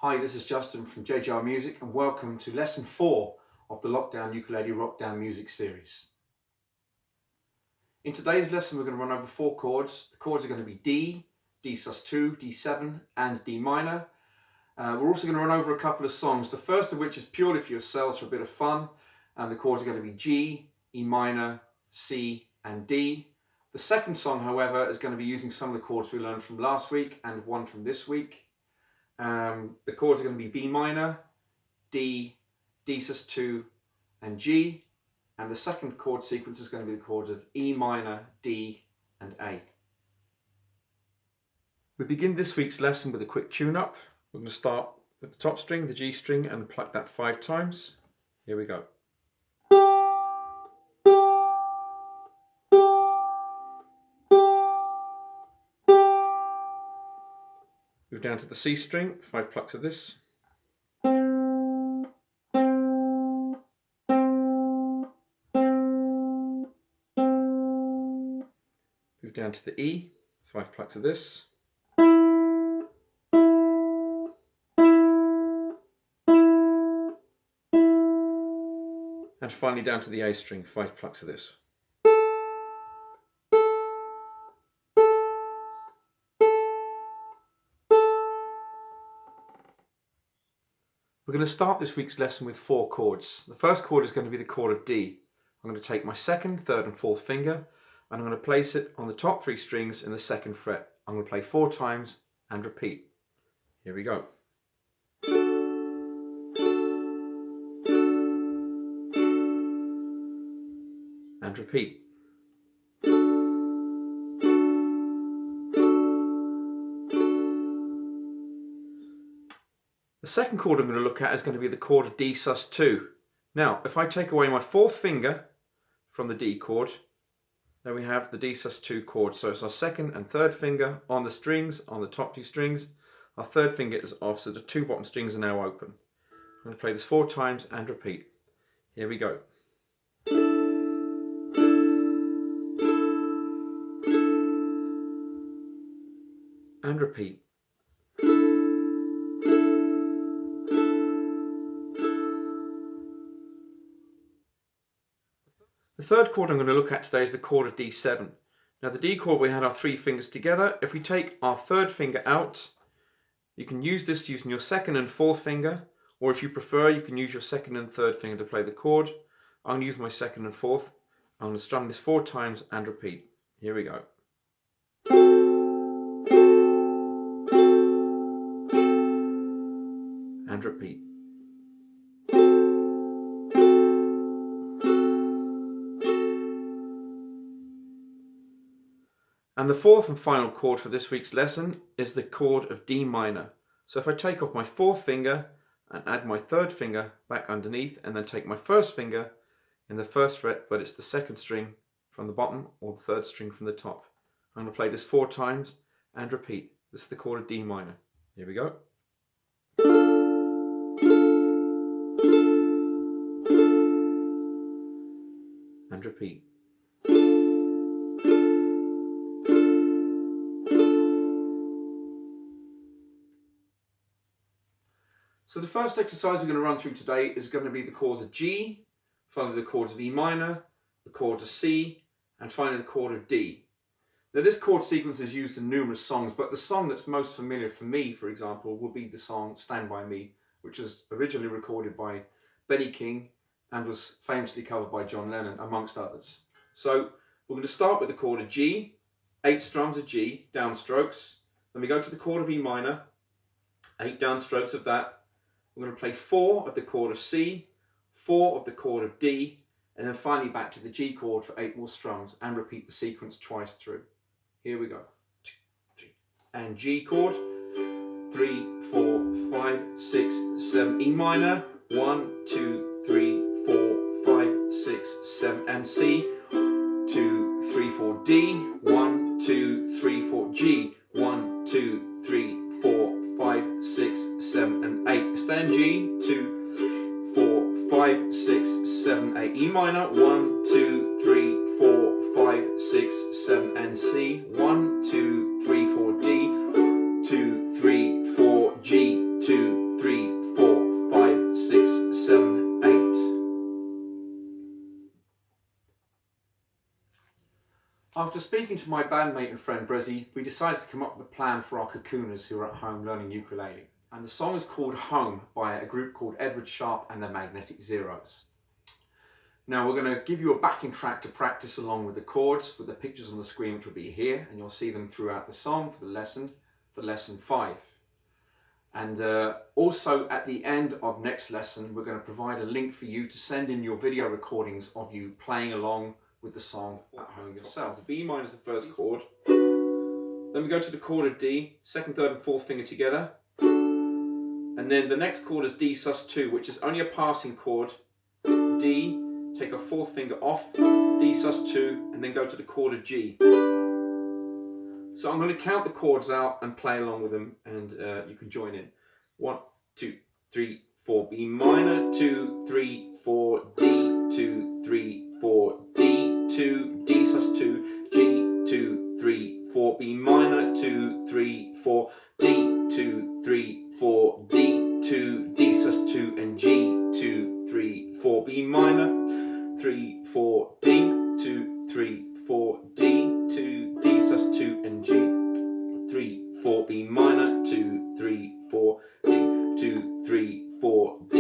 Hi, this is Justin from JJR Music and welcome to lesson 4 of the Lockdown Ukulele Rockdown Music series. In today's lesson we're going to run over 4 chords. The chords are going to be D, D sus2, D7 and D minor. We're also going to run over a couple of songs, the first of which is purely for yourselves for a bit of fun, and the chords are going to be G, E minor, C and D. The second song, however, is going to be using some of the chords we learned from last week and one from this week. The chords are going to be B minor, D, D sus2 and G, and the second chord sequence is going to be the chords of E minor, D and A. We begin this week's lesson with a quick tune-up. We're going to start with the top string, the G string, and pluck that 5 times. Here we go. Move down to the C string, 5 plucks of this. Move down to the E, 5 plucks of this. And finally down to the A string, 5 plucks of this. We're going to start this week's lesson with 4 chords. The first chord is going to be the chord of D. I'm going to take my 2nd, 3rd and 4th finger and I'm going to place it on the top 3 strings in the 2nd fret. I'm going to play 4 times and repeat. Here we go. And repeat. The second chord I'm going to look at is going to be the chord of D sus2. Now, if I take away my 4th finger from the D chord, then we have the D sus2 chord. So it's our 2nd and 3rd finger on the strings, on the top 2 strings. Our 3rd finger is off, so the 2 bottom strings are now open. I'm going to play this 4 times and repeat. Here we go. And repeat. The third chord I'm going to look at today is the chord of D7. Now the D chord, we had our 3 fingers together. If we take our 3rd finger out, you can use this using your 2nd and 4th finger, or if you prefer you can use your 2nd and 3rd finger to play the chord. I'm going to use my 2nd and 4th. I'm going to strum this 4 times and repeat. Here we go. And repeat. And the 4th and final chord for this week's lesson is the chord of D minor. So if I take off my 4th finger and add my 3rd finger back underneath and then take my 1st finger in the 1st fret, but it's the 2nd string from the bottom or the 3rd string from the top. I'm going to play this 4 times and repeat. This is the chord of D minor. Here we go. And repeat. So the first exercise we're going to run through today is going to be the chords of G, finally the chords of E minor, the chords of C, and finally the chord of D. Now this chord sequence is used in numerous songs, but the song that's most familiar for me, for example, will be the song Stand By Me, which was originally recorded by Benny King and was famously covered by John Lennon, amongst others. So we're going to start with the chord of G, 8 strums of G, downstrokes. Then we go to the chord of E minor, 8 downstrokes of that. We're going to play 4 of the chord of C, 4 of the chord of D, and then finally back to the G chord for 8 more strums and repeat the sequence twice through. Here we go. 2, 3. And G chord, 3, 4, 5, 6, 7, E minor, 1, 2, 3, 4, 5, 6, 7, and C, 2, 3, 4, D, 1, 2, 3, 4, G, 1, 2, 3, 4, 5, 6, 7 and 8. Stay in G, 2, 4, 5, 6, 7, 8. E minor, 1, 2, 3, 4, 5, 6, 7 and C, 1, 2, 3, 4 D, 2, 3, 4 G, 2, 3, After speaking to my bandmate and friend Brezzy, we decided to come up with a plan for our cocooners who are at home learning ukulele. And the song is called Home by a group called Sharpe and the Magnetic Zeros. Now we're going to give you a backing track to practice along with the chords, with the pictures on the screen which will be here, and you'll see them throughout the song for lesson 5. And also at the end of next lesson we're going to provide a link for you to send in your video recordings of you playing along with the song at home yourself. B minor is the first chord, then we go to the chord of D, second, third and fourth finger together, and then the next chord is D sus2, which is only a passing chord. D, take a fourth finger off, D sus2, and then go to the chord of G. So I'm going to count the chords out and play along with them, and you can join in. 1, 2, 3, 4, B minor, 2, 3, 4, D, 2, 3, 4, D, 2, D sus2, G, 2, 3, 4, B minor, 2, 3, 4, D, 2, 3, 4, D, 2, D sus2, and G, 2, 3, 4, B minor, 3, 4, D, 2, 3, 4, D, 2, D sus2, and G, 3, 4, B minor, 2, 3, 4, D, 2, 3, 4, D,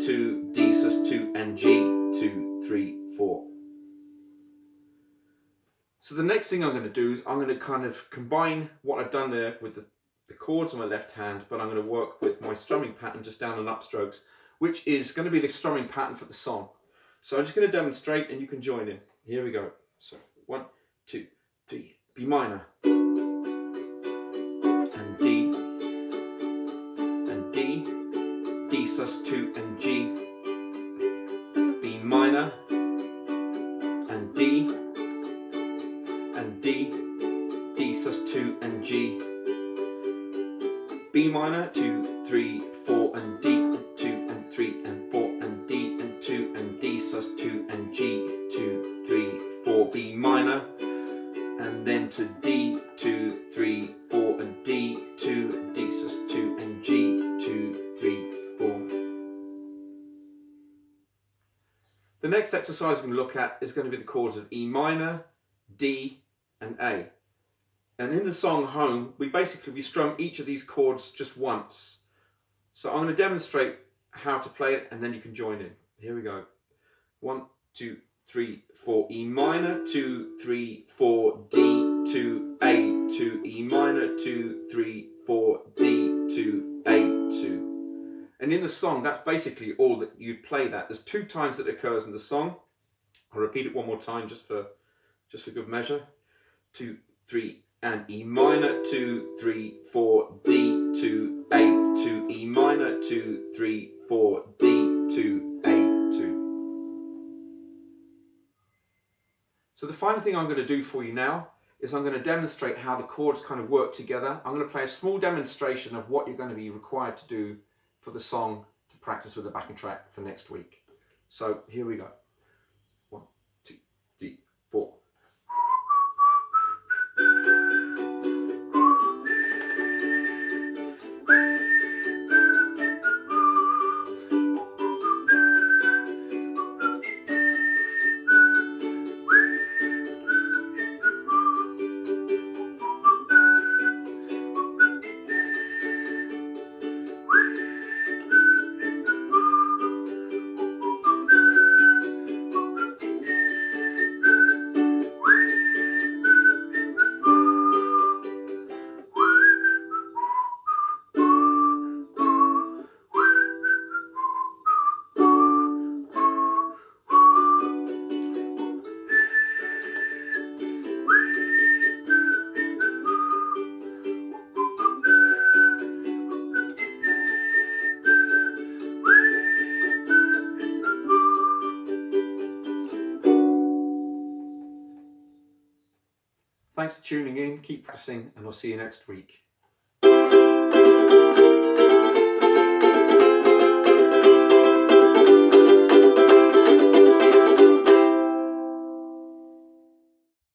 2, D sus2, and G, 2, 3, 4. So the next thing I'm going to do is I'm going to kind of combine what I've done there with the chords on my left hand, but I'm going to work with my strumming pattern just down and up strokes, which is going to be the strumming pattern for the song. So I'm just going to demonstrate and you can join in. Here we go. So 1, 2, 3, B minor, and D, D sus2 and G, B minor, and D, D sus2 and G, B minor, 2, 3, 4 and D, and 2 and 3 and 4 and D and 2 and D sus2 and G, 2, 3, 4, B minor, and then to D, 2, 3, 4 and D, 2, D sus2 and G, 2, 3, 4. The next exercise we're going to look at is going to be the chords of E minor, D and A. And in the song Home, we strum each of these chords just once. So I'm going to demonstrate how to play it and then you can join in. Here we go. 1, 2, 3, 4, E minor, 2, 3, 4, D, 2, A, 2, E minor, 2, 3, 4, D, 2, A, 2. And in the song, that's basically all that you'd play that. There's 2 times that it occurs in the song. I'll repeat it one more time just for good measure. 2, 3, and E minor, 2, 3, 4, D, 2, A, 2, E minor, 2, 3, 4, D, 2, A, 2. So the final thing I'm going to do for you now is I'm going to demonstrate how the chords kind of work together. I'm going to play a small demonstration of what you're going to be required to do for the song to practice with the backing track for next week. So here we go. 1, 2, 3, 4. Thanks for tuning in, keep practicing, and I'll see you next week.